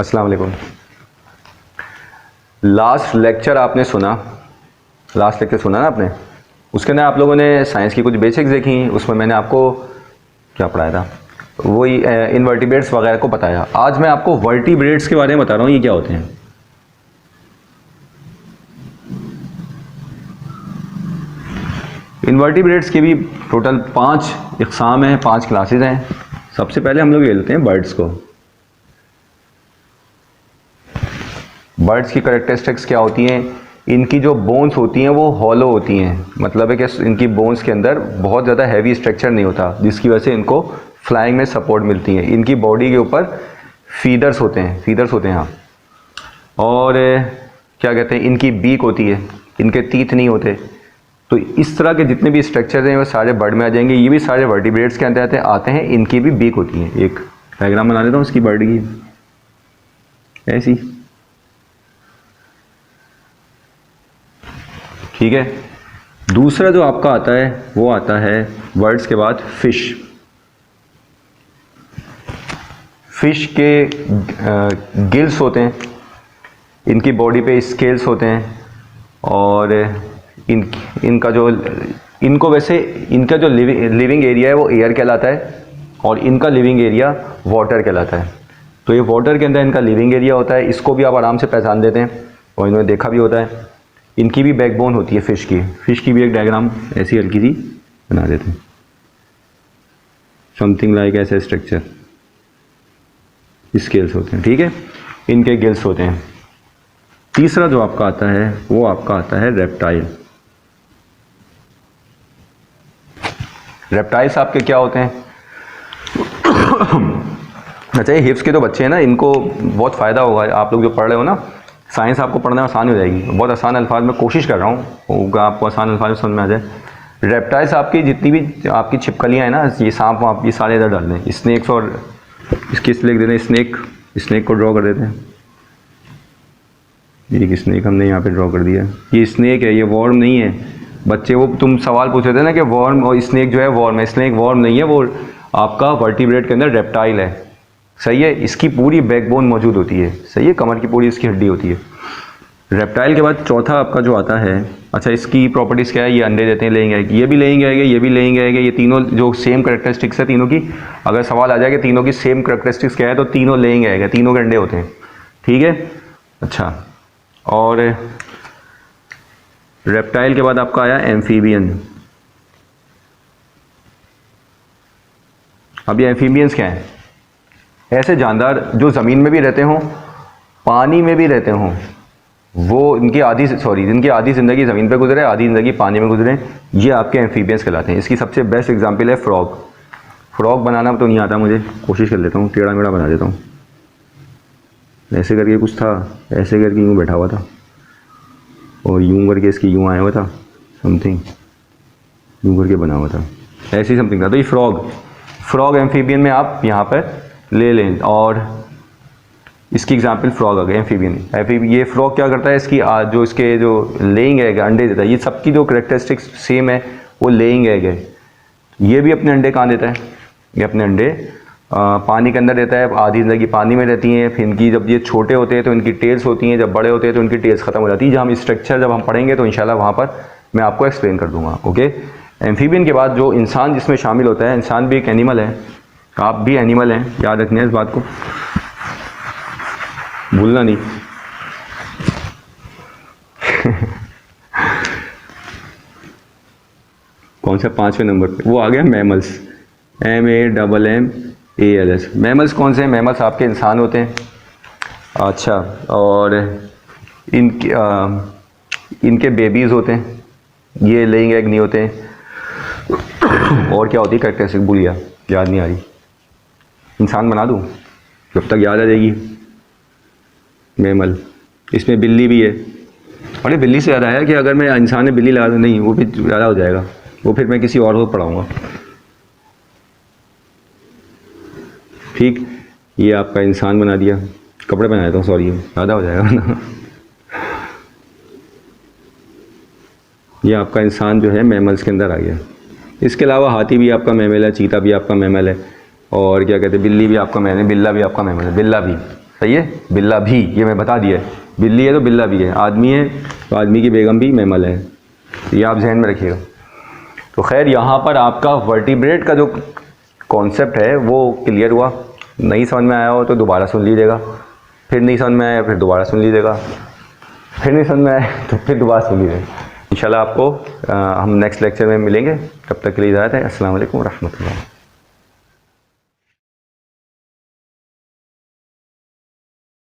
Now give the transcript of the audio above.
अस्सलाम वालेकुम। Last lecture ना आपने, उसके अंदर आप लोगों ने साइंस की कुछ बेसिक्स देखी। उसमें मैंने आपको क्या पढ़ाया था, वही इनवर्टिब्रेट्स वगैरह को बताया। आज मैं आपको वर्टिब्रेट्स के बारे में बता रहा हूँ, ये क्या होते हैं। इनवर्टिब्रेट्स के भी टोटल 5 इक़साम हैं, 5 क्लासेस हैं। सबसे पहले हम लोग ले लेते हैं बर्ड्स को। बर्ड्स की कैरेक्टरिस्टिक्स क्या होती हैं, इनकी जो बोन्स होती हैं वो हॉलो होती हैं, मतलब है कि इनकी बोन्स के अंदर बहुत ज़्यादा हैवी स्ट्रक्चर नहीं होता, जिसकी वजह से इनको फ्लाइंग में सपोर्ट मिलती है। इनकी बॉडी के ऊपर फीदर्स होते हैं हाँ। और क्या कहते हैं, इनकी बीक होती है, इनके तीत नहीं होते। तो इस तरह के जितने भी स्ट्रक्चर हैं वो सारे बर्ड में आ जाएंगे। ये भी सारे वर्टिब्रेट्स के अंदर आते हैं। इनकी भी बीक होती है। एक डायग्राम बना देता हूँ इसकी बर्ड की, ऐसी, ठीक है। दूसरा जो आपका आता है वो आता है बर्ड्स के बाद फिश के गिल्स होते हैं, इनकी बॉडी पे स्केल्स होते हैं। और इनका जो लिविंग एरिया है वो एयर कहलाता है, और इनका लिविंग एरिया वाटर कहलाता है। तो ये वाटर के अंदर इनका लिविंग एरिया होता है। इसको भी आप आराम से पहचान देते हैं और इन्होंने देखा भी होता है। इनकी भी बैकबोन होती है फिश की भी एक डायग्राम ऐसी हल्की सी बना देते हैं, समथिंग लाइक ऐसा स्ट्रक्चर, स्केल्स होते हैं, ठीक है। इनके गिल्स होते हैं। तीसरा जो आपका आता है वो आपका आता है रेप्टाइल। रेप्टाइल्स आपके क्या होते हैं अच्छा, ये हिप्स के तो बच्चे हैं ना, इनको बहुत फ़ायदा होगा। आप लोग जो पढ़ रहे हो ना, साइंस आपको पढ़ना आसान हो जाएगी। बहुत आसान अल्फाज में कोशिश कर रहा हूँ आपको आसान अल्फाज में समझ में आ जाए। रेप्टाइल्स आपकी जितनी भी आपकी छिपकलियाँ हैं ना, ये सांप आप ये सारे इधर डाल दें। स्नेक्स और इसकी लिख देते हैं, स्नेक को ड्रॉ कर देते हैं। एक स्नेक हमने यहाँ पे ड्रॉ कर दिया। ये स्नेक है, ये वॉर्म नहीं है। बच्चे वो तुम सवाल पूछ रहे थे ना कि वॉर्म और स्नेक जो है वॉर्म है। स्नेक वॉर्म नहीं है, वो आपका वर्टिब्रेट के अंदर रेप्टाइल है, सही है। इसकी पूरी बैकबोन मौजूद होती है, सही है। कमर की पूरी इसकी हड्डी होती है। रेप्टाइल के बाद चौथा आपका जो आता है, अच्छा इसकी प्रॉपर्टीज़ क्या है, ये अंडे देते हैं, लेंगे आएगी, ये भी लेंगे आएंगे, ये भी लेंगे आएंगे। ये तीनों जो सेम करेक्टरिस्टिक्स है तीनों की, अगर सवाल आ जाए कि तीनों की सेम करेक्टरिस्टिक्स क्या है, तो तीनों लेंगे आएंगे, तीनों के अंडे होते हैं, ठीक है। अच्छा, और रेप्टाइल के बाद आपका आया एम्फीबियन। अब ये एम्फीबियंस क्या है, ऐसे जानदार जो ज़मीन में भी रहते हों, पानी में भी रहते हों। वो जिनकी आधी ज़िंदगी ज़मीन पे गुजरे, आधी ज़िंदगी पानी में गुजरे, ये आपके एम्फीबियंस कहलाते हैं। इसकी सबसे बेस्ट एग्जांपल है फ्रॉग बनाना तो नहीं आता मुझे, कोशिश कर लेता हूँ, टेढ़ा मेढ़ा बना देता हूँ। ऐसे करके कुछ था, ऐसे करके यूँ बैठा हुआ था, और यूँ करके इसकी यूँ आया हुआ था, समथिंग यूँ करके बना हुआ था, ऐसी समथिंग था। तो ये फ्रॉग एम्फीबियन में आप यहाँ पर ले लें। और इसकी एग्जांपल फ्रॉग आ गए एम्फीबियन। ये फ्रॉग क्या करता है, इसकी जो इसके जो लेइंग एग अंडे देता है, ये सबकी जो करेक्टरिस्टिक्स सेम है, वो लेइंग एग है। ये भी अपने अंडे कहाँ देता है, ये अपने अंडे पानी के अंदर देता है। आधी ज़िंदगी पानी में रहती हैं। फिर इनकी जब ये छोटे होते हैं तो इनकी टेल्स होती हैं, जब बड़े होते हैं तो इनकी टेल्स ख़त्म हो जाती है। जब हम स्ट्रक्चर जब हम पढ़ेंगे तो इंशाल्लाह वहाँ पर मैं आपको एक्सप्लेन कर दूँगा, ओके। एम्फीबियन के बाद जो इंसान जिसमें शामिल होता है, इंसान भी एक एनिमल है, आप भी एनिमल हैं, याद रखना है इस बात को, भूलना नहीं। कौन सा 5वें नंबर पे वो आ गया, मैमल्स, MAMMALS। मैमल्स कौन से हैं, मैमल्स आपके इंसान होते हैं। अच्छा, और इनके बेबीज़ होते हैं, ये लेइंग एग नहीं होते हैं। और क्या होती है कैरेक्टरिस्टिक, भूल गया, याद नहीं आ रही। इंसान बना दूँ जब तक याद आ जाएगी। मैमल, इसमें बिल्ली भी है। अरे बिल्ली से याद आया कि अगर मैं इंसान में बिल्ली लगा दूँ, नहीं वो भी ज़्यादा हो जाएगा, वो फिर मैं किसी और को पढ़ाऊँगा, ठीक। ये आपका इंसान बना दिया, कपड़े बना देता हूँ, सॉरी ज़्यादा हो जाएगा ना। ये आपका इंसान जो है मैमल्स के अंदर आ गया। इसके अलावा हाथी भी आपका मैमल है, चीता भी आपका मैमल है, और क्या कहते हैं, बिल्ली भी आपका मैमल है, बिल्ला भी आपका मैमल है, बिल्ला भी, सही है। बिल्ला भी, ये मैं बता दिया है, बिल्ली है तो बिल्ला भी है, आदमी है तो आदमी की बेगम भी मैमल है, ये आप जहन में रखिएगा। तो खैर यहाँ पर आपका वर्टिब्रेट का जो कॉन्सेप्ट है वो क्लियर हुआ। नहीं समझ में आया हो तो दोबारा सुन लीजिएगा, फिर नहीं समझ में आया फिर दोबारा सुन लीजिएगा, फिर नहीं समझ में आया तो फिर दोबारा सुन लीजिएगा। इंशाल्लाह आपको हम नेक्स्ट लेक्चर में मिलेंगे, तब तक के लिए इजाज़त है। अस्सलाम वालेकुम रहमतुल्लाह।